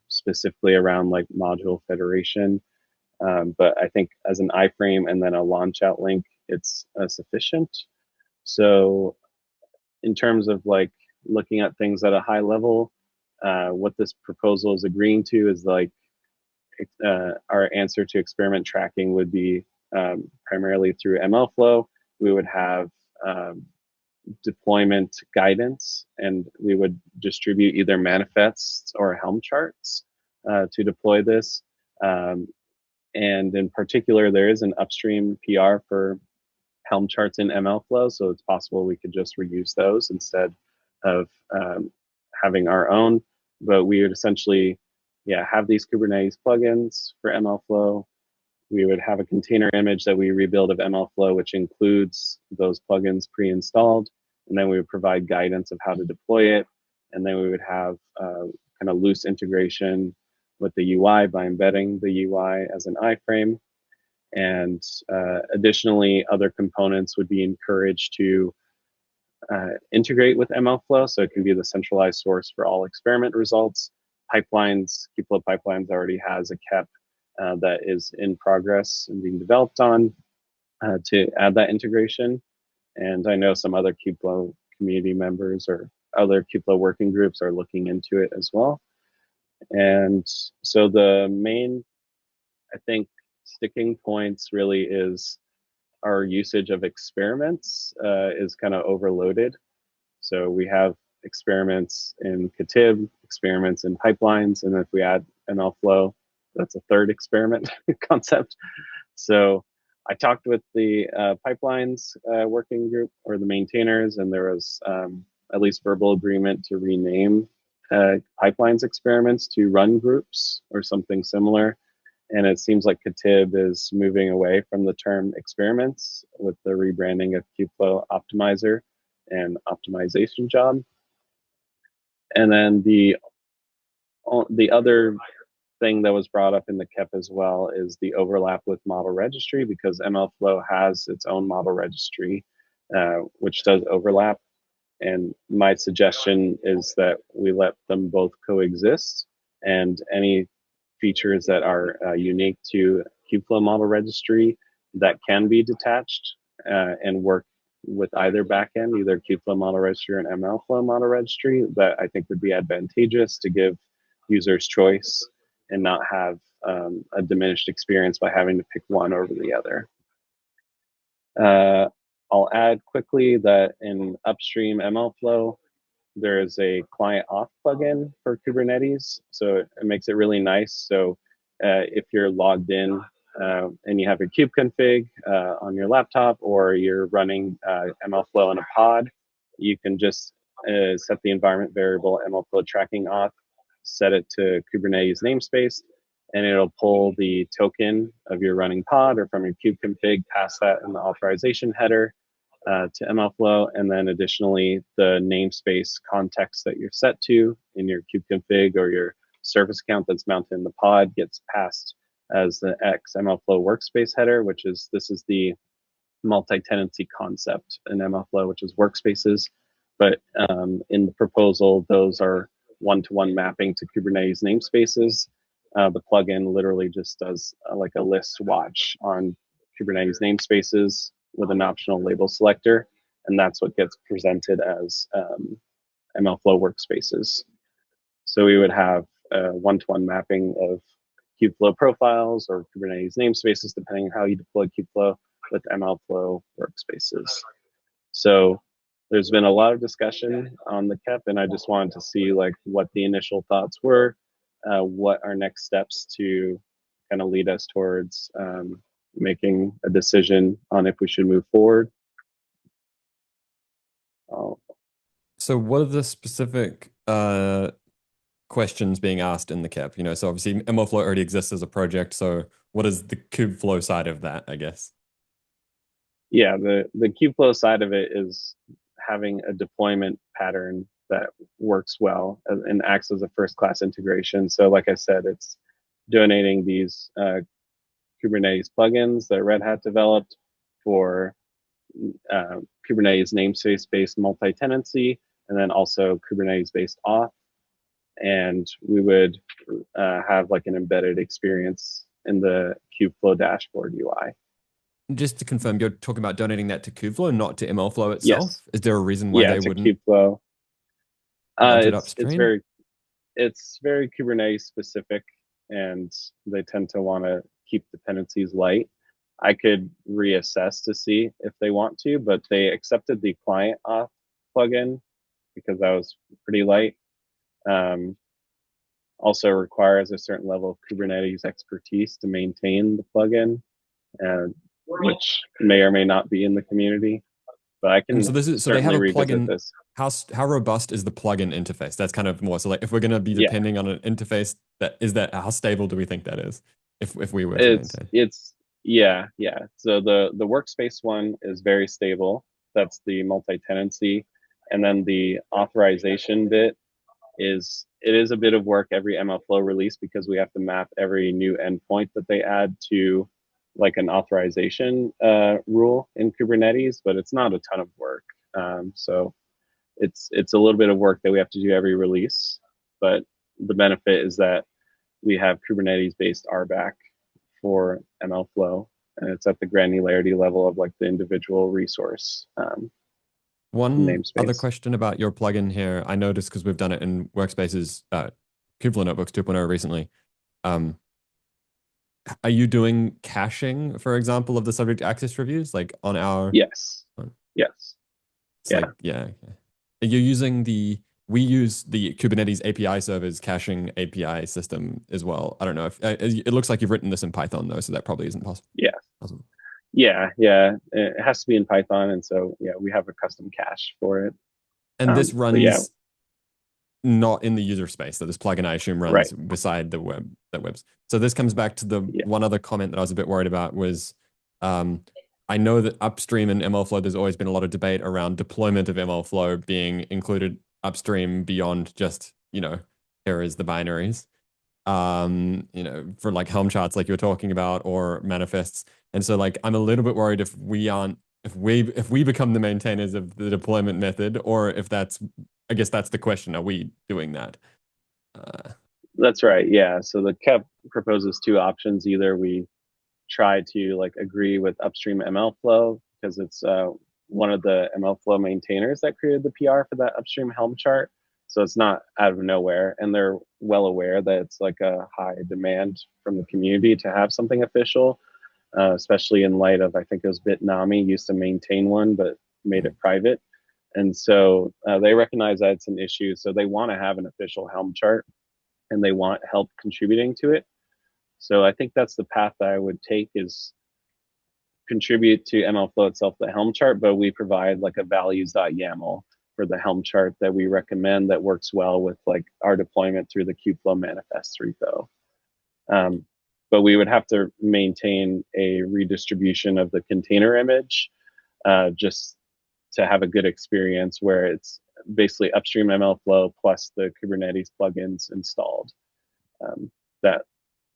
specifically around like module federation. But I think as an iframe and then a launch out link, it's sufficient. So in terms of like looking at things at a high level, what this proposal is agreeing to is like our answer to experiment tracking would be primarily through MLflow. We would have deployment guidance, and we would distribute either manifests or Helm charts to deploy this. And in particular, there is an upstream PR for Helm charts in MLflow, so it's possible we could just reuse those instead of having our own. But we would essentially, have these Kubernetes plugins for MLflow. We would have a container image that we rebuild of MLflow, which includes those plugins pre-installed. And then we would provide guidance of how to deploy it. And then we would have kind of loose integration with the UI by embedding the UI as an iframe. And additionally, other components would be encouraged to integrate with MLflow. So it can be the centralized source for all experiment results. Pipelines, Kubeflow Pipelines already has a KEP that is in progress and being developed on to add that integration. And I know some other Kubeflow community members or other Kubeflow working groups are looking into it as well. And so the main, I think, sticking points really is our usage of experiments is kind of overloaded. So we have experiments in Katib, experiments in pipelines, and if we add MLflow, that's a third experiment concept. So I talked with the pipelines working group or the maintainers, and there was at least verbal agreement to rename pipelines experiments to run groups or something similar. And it seems like Katib is moving away from the term experiments with the rebranding of Kubeflow Optimizer and optimization job. And then the other thing that was brought up in the KEP as well is the overlap with model registry, because MLflow has its own model registry, which does overlap. And my suggestion is that we let them both coexist, and any features that are unique to Kubeflow model registry that can be detached and work with either backend, either Kubeflow model registry or an MLflow model registry, that I think would be advantageous to give users choice and not have a diminished experience by having to pick one over the other. I'll add quickly that in upstream MLflow, there is a client auth plugin for Kubernetes. So it makes it really nice. So if you're logged in and you have your kube config on your laptop, or you're running MLflow in a pod, you can just set the environment variable MLflow tracking auth, set it to Kubernetes namespace, and it'll pull the token of your running pod or from your kube config, pass that in the authorization header to MLflow, and then additionally the namespace context that you're set to in your kube config or your service account that's mounted in the pod gets passed as the XMLflow workspace header, this is the multi-tenancy concept in MLflow, which is workspaces. But in the proposal, those are one-to-one mapping to Kubernetes namespaces. The plugin literally just does like a list watch on Kubernetes namespaces with an optional label selector, and that's what gets presented as MLflow workspaces. So we would have a one-to-one mapping of Kubeflow profiles or Kubernetes namespaces, depending on how you deploy Kubeflow, with MLflow workspaces. So there's been a lot of discussion on the KEP, and I just wanted to see like what the initial thoughts were, what our next steps to kind of lead us towards making a decision on if we should move forward. So what are the specific questions being asked in the KEP? So obviously MLflow already exists as a project. So what is the Kubeflow side of that, I guess? Yeah, the Kubeflow side of it is having a deployment pattern that works well and acts as a first-class integration. So like I said, it's donating these Kubernetes plugins that Red Hat developed for Kubernetes namespace-based multi-tenancy, and then also Kubernetes-based auth. And we would have like an embedded experience in the Kubeflow dashboard UI. Just to confirm, you're talking about donating that to Kubeflow, not to MLflow itself? Yes. Is there a reason why they wouldn't? Kubeflow. Upstream? It's very Kubernetes specific, and they tend to want to keep dependencies light. I could reassess to see if they want to, but they accepted the client auth plugin because that was pretty light. Also requires a certain level of Kubernetes expertise to maintain the plugin, which may or may not be in the community. But I can so they have a plugin. This. How robust is the plugin interface? That's kind of more so like if we're going to be depending on an interface, how stable do we think that is? If we were to maintain? Yeah. So the workspace one is very stable. That's the multi-tenancy, and then the authorization bit is a bit of work every MLflow release, because we have to map every new endpoint that they add to like an authorization rule in Kubernetes, but it's not a ton of work. So it's a little bit of work that we have to do every release, but the benefit is that we have Kubernetes-based RBAC for MLflow, and it's at the granularity level of like the individual resource. One other question about your plugin here, I noticed because we've done it in Workspaces, Kubeflow Notebooks 2.0 recently. Are you doing caching, for example, of the subject access reviews, like on our? Yes. Yes. Yeah. You're using we use the Kubernetes API servers caching API system as well. I don't know if it looks like you've written this in Python though, so that probably isn't possible. Yes. Yeah, it has to be in Python, and so yeah, we have a custom cache for it. And this But yeah, runs not in the user space. So this plugin, I assume, runs right. beside the webs. So this comes back to the Yeah. one other comment that I was a bit worried about was, I know that upstream in MLflow, there's always been a lot of debate around deployment of MLflow being included upstream beyond just, here is the binaries. For like Helm charts like you were talking about, or manifests. And so like I'm a little bit worried if we become the maintainers of the deployment method, or if I guess that's the question. Are we doing that? That's right. Yeah. So the KEP proposes two options. Either we try to like agree with upstream MLflow because it's one of the MLflow maintainers that created the PR for that upstream Helm chart. So it's not out of nowhere, and they're well aware that it's like a high demand from the community to have something official, especially in light of, I think it was Bitnami used to maintain one but made it private. And so they recognize that it's an issue. So they want to have an official Helm chart, and they want help contributing to it. So I think that's the path that I would take, is contribute to MLflow itself, the Helm chart, but we provide like a values.yaml for the Helm chart that we recommend that works well with like our deployment through the Kubeflow manifest repo. But we would have to maintain a redistribution of the container image just to have a good experience where it's basically upstream MLflow plus the Kubernetes plugins installed. That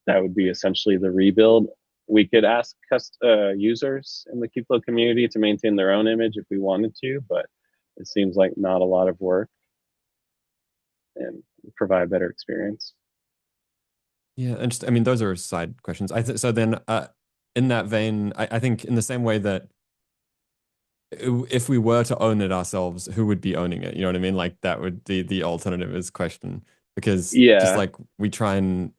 would be essentially the rebuild. We could ask users in the Kubeflow community to maintain their own image if we wanted to, but it seems like not a lot of work and provide a better experience. Yeah, and just, I mean, those are side questions. So then, in that vein, I think in the same way that if we were to own it ourselves, who would be owning it? You know what I mean? Like that would be the alternative is question, because just like we try and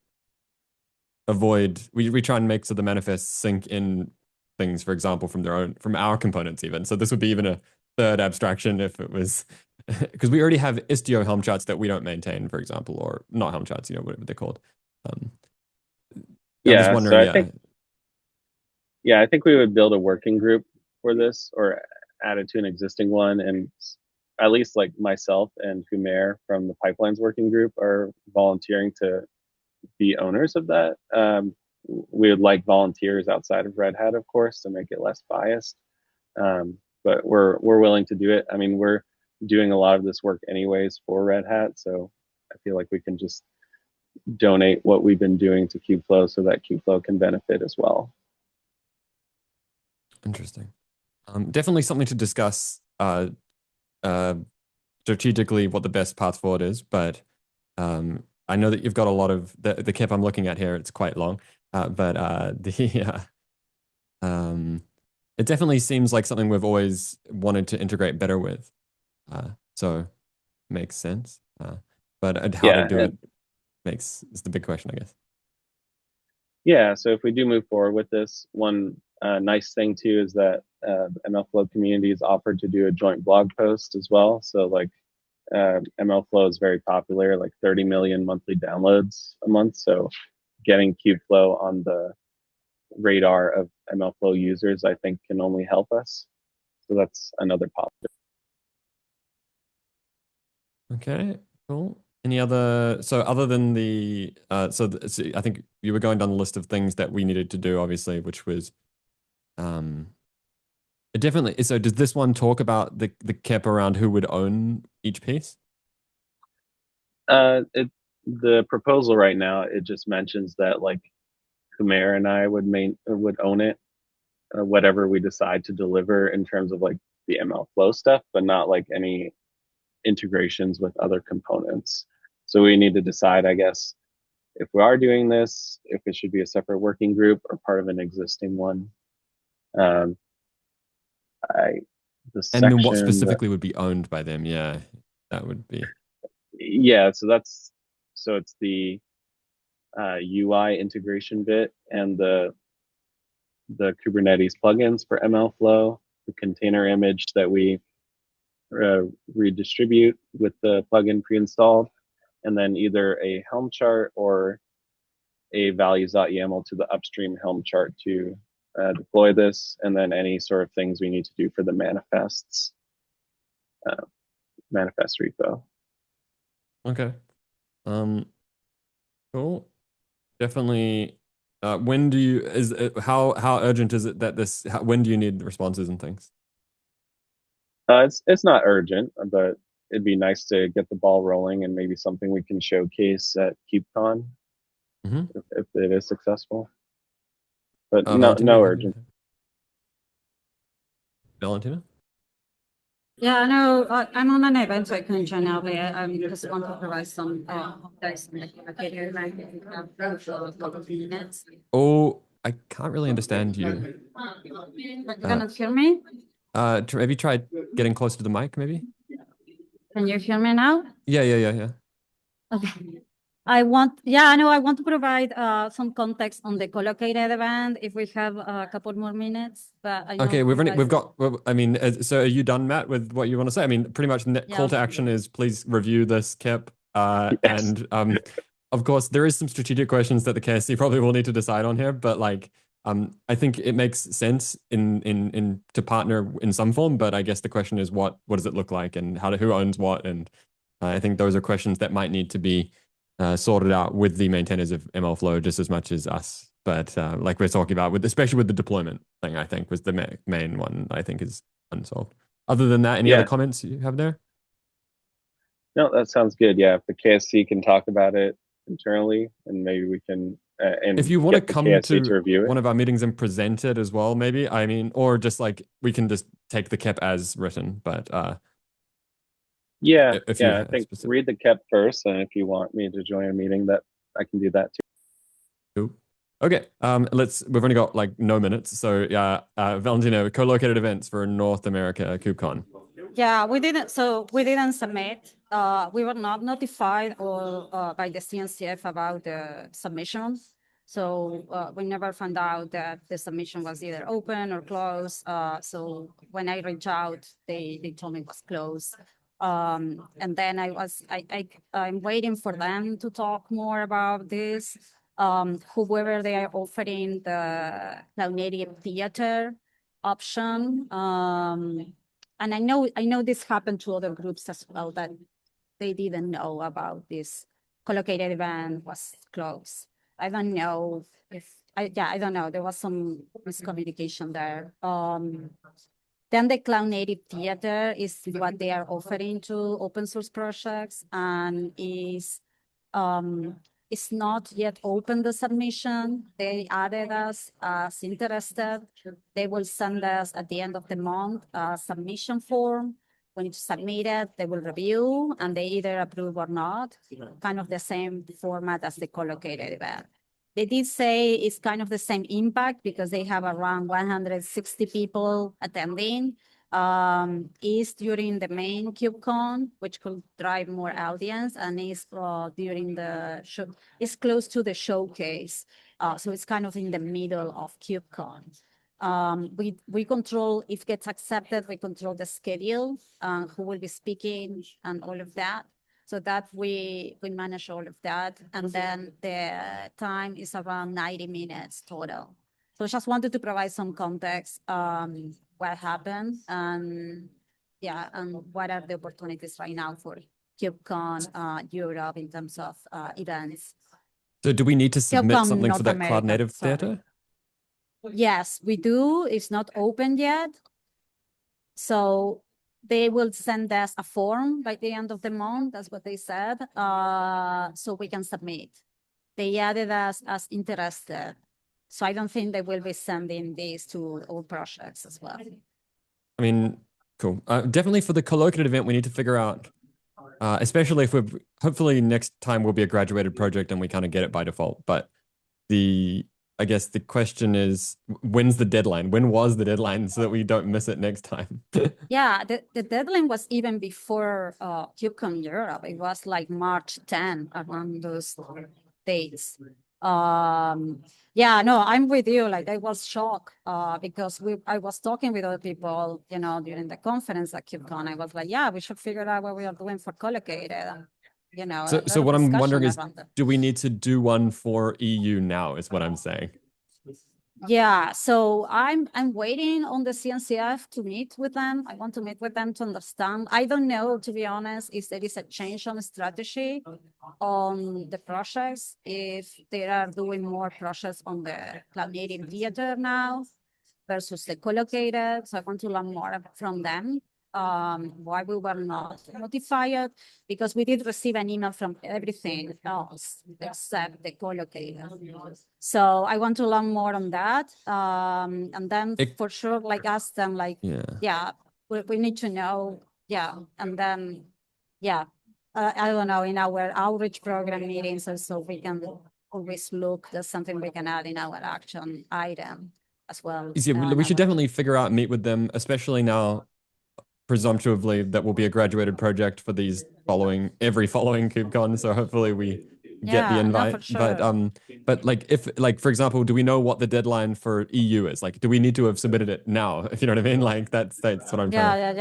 we try and make so the manifests sync in things, for example, from our components even. So this would be even a third abstraction if it was, because we already have Istio Helm charts that we don't maintain, for example, or not Helm charts, whatever they're called. I'm just wondering, I think we would build a working group for this, or add it to an existing one, and at least like myself and Humair from the pipelines working group are volunteering to be owners of that. We would like volunteers outside of Red Hat, of course, to make it less biased. But we're willing to do it. I mean, we're doing a lot of this work anyways for Red Hat, so I feel like we can just donate what we've been doing to Kubeflow so that Kubeflow can benefit as well. Interesting. Definitely something to discuss strategically what the best path forward is, but I know that you've got a lot of the KEP I'm looking at here. It's quite long, but it definitely seems like something we've always wanted to integrate better with. So makes sense. But how to do it is the big question, I guess. Yeah, so if we do move forward with this, one nice thing too is that the MLflow community is offered to do a joint blog post as well. So like MLflow is very popular, like 30 million monthly downloads a month. So getting Kubeflow on the radar of MLflow users, I think, can only help us. So that's another positive. Okay, cool. Any other, so other than the, so I think you were going down the list of things that we needed to do, obviously, which was, it definitely, so does this one talk about the KEP around who would own each piece? The proposal right now, it just mentions that like Humair and I would own it, whatever we decide to deliver in terms of like the MLflow stuff, but not like any integrations with other components. So we need to decide, I guess, if we are doing this, if it should be a separate working group or part of an existing one. And then what specifically would be owned by them? Yeah, that would be. Yeah, so it's the UI integration bit and the Kubernetes plugins for MLflow, the container image that we redistribute with the plugin pre-installed, and then either a Helm chart or a values.yaml to the upstream Helm chart to deploy this, and then any sort of things we need to do for the manifest repo. Okay. Cool. Definitely. When do you how urgent is it that when do you need the responses and things? It's not urgent, but it'd be nice to get the ball rolling and maybe something we can showcase at KubeCon if it is successful. But no urgent. Valentina? Yeah, no, I'm on an event, so I couldn't join now, but I just want to provide some updates on the communicator couple of minutes. Oh, I can't really understand you. You cannot hear me? Have you tried getting closer to the mic, maybe? Can you hear me now? Yeah. Okay. I want to provide some context on the collocated event if we have a couple more minutes. But I know okay, we've got. I mean, so are you done, Matt, with what you want to say? I mean, pretty much call to action is please review this KIP, yes. and of course there is some strategic questions that the KSC probably will need to decide on here, but like. I think it makes sense in to partner in some form, but I guess the question is what does it look like and who owns what, and I think those are questions that might need to be sorted out with the maintainers of MLflow just as much as us. But like we're talking about, especially with the deployment thing, I think was the main one I think is unsolved. Other than that, any other comments you have there? No, that sounds good. Yeah, if the KSC can talk about it internally, and maybe we can. And if you want to come to review it. One of our meetings and present it as well, maybe. I mean, or just like we can just take the KEP as written, but yeah, I think read the KEP first, and if you want me to join a meeting, that I can do that too. Cool. Okay, we've only got like no minutes, so yeah, Valentino, co-located events for North America KubeCon. Yeah, we didn't submit. We were not notified or by the CNCF about the submissions. So we never found out that the submission was either open or closed. So when I reached out, they told me it was closed. And then I'm waiting for them to talk more about this. Whoever they are offering the cloud native theater option. And I know this happened to other groups as well, that they didn't know about this collocated event was closed. I don't know I don't know. There was some miscommunication there. Then the cloud native theater is what they are offering to open source projects, and is it's not yet open the submission. They added us as interested. They will send us at the end of the month a submission form. We need to submit it, they will review, and they either approve or not, kind of the same format as the collocated event. They did say it's kind of the same impact because they have around 160 people attending. Is during the main KubeCon, which could drive more audience, and is during the show. It's close to the showcase, so it's kind of in the middle of KubeCon. We control, if it gets accepted, we control the schedule, who will be speaking and all of that. So that we manage all of that. And then the time is around 90 minutes total. So I just wanted to provide some context, what happened, and what are the opportunities right now for KubeCon Europe in terms of events. So do we need to submit something for that cloud native theater? Yes, we do. It's not open yet. So they will send us a form by the end of the month. That's what they said. So we can submit. They added us as interested. So I don't think they will be sending these to all projects as well. I mean, cool. Definitely for the collocated event, we need to figure out, especially if hopefully next time will be a graduated project and we kind of get it by default. But I guess the question is, when's the deadline? When was the deadline so that we don't miss it next time? Yeah, the deadline was even before KubeCon Europe. It was like March 10, around those dates. Yeah, no, I'm with you. Like, I was shocked because I was talking with other people, during the conference at KubeCon. I was like, yeah, we should figure out what we are doing for collocated. So what I'm wondering is, do we need to do one for EU now is what I'm saying. Yeah, so I'm waiting on the CNCF to meet with them. I want to meet with them to understand. I don't know, to be honest, if there is a change on strategy on the projects, if they are doing more projects on the cloud native theater now versus the co-located. So I want to learn more from them. Why we were not notified, because we did receive an email from everything else except the co-located. So I want to learn more on that. And then for sure, like ask them, like, yeah, we need to know. Yeah. And then, yeah, I don't know, in our outreach program meetings, so we can always look, there's something we can add in our action item as well. Yeah, we should definitely figure out, meet with them, especially now, presumptively, that will be a graduated project for these every following KubeCon. So hopefully we get the invite. No, for sure. But like, if like, for example, do we know what the deadline for EU is? Like, do we need to have submitted it now? If you know what I mean? Like that's what I'm trying.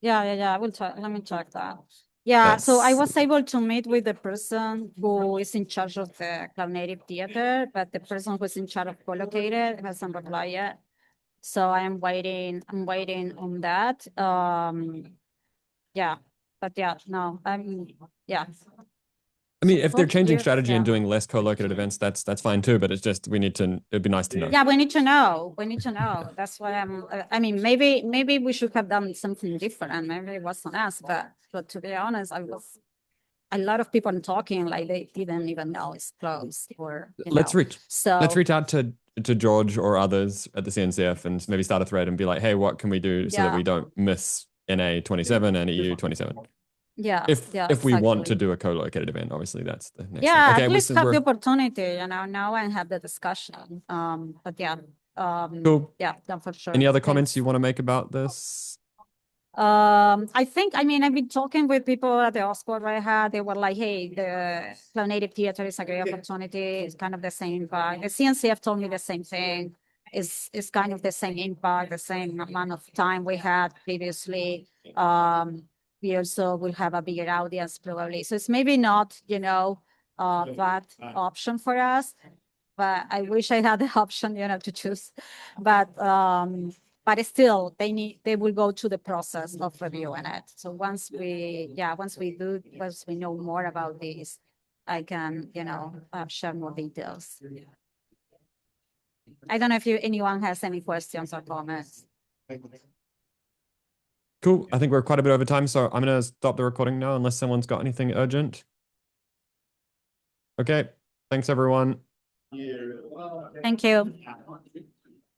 Yeah. I will check. Let me check that. Yeah, so I was able to meet with the person who is in charge of the cloud native theater, but the person who's in charge of co-located hasn't replied yet. So I'm waiting on that. Yeah, but yeah, no, yeah. I mean, if they're changing strategy and doing less co-located events, that's fine too. But it's just it'd be nice to know. Yeah, we need to know. That's why I mean, maybe we should have done something different. Maybe it wasn't us, but to be honest, a lot of people talking like they didn't even know it's closed or. Let's reach out to George or others at the CNCF and maybe start a thread and be like, hey, what can we do so that we don't miss NA 27 and EU 27? Yeah. If we want to do a co-located event, obviously that's the next thing. Okay, at least have the opportunity, now and have the discussion. But yeah. Cool. Yeah, for sure. Any other comments you want to make about this? I think, I've been talking with people at the Oxford I had. They were like, hey, the cloud native theater is a great opportunity. It's kind of the same impact. The CNCF told me the same thing. It's kind of the same impact, the same amount of time we had previously. We also will have a bigger audience probably. So it's maybe not, bad option for us, but I wish I had the option, to choose. But still, they will go through the process of reviewing it. So once we know more about this, I can, share more details. I don't know if anyone has any questions or comments. Cool. I think we're quite a bit over time, so I'm going to stop the recording now unless someone's got anything urgent. Okay. Thanks, everyone. Thank you.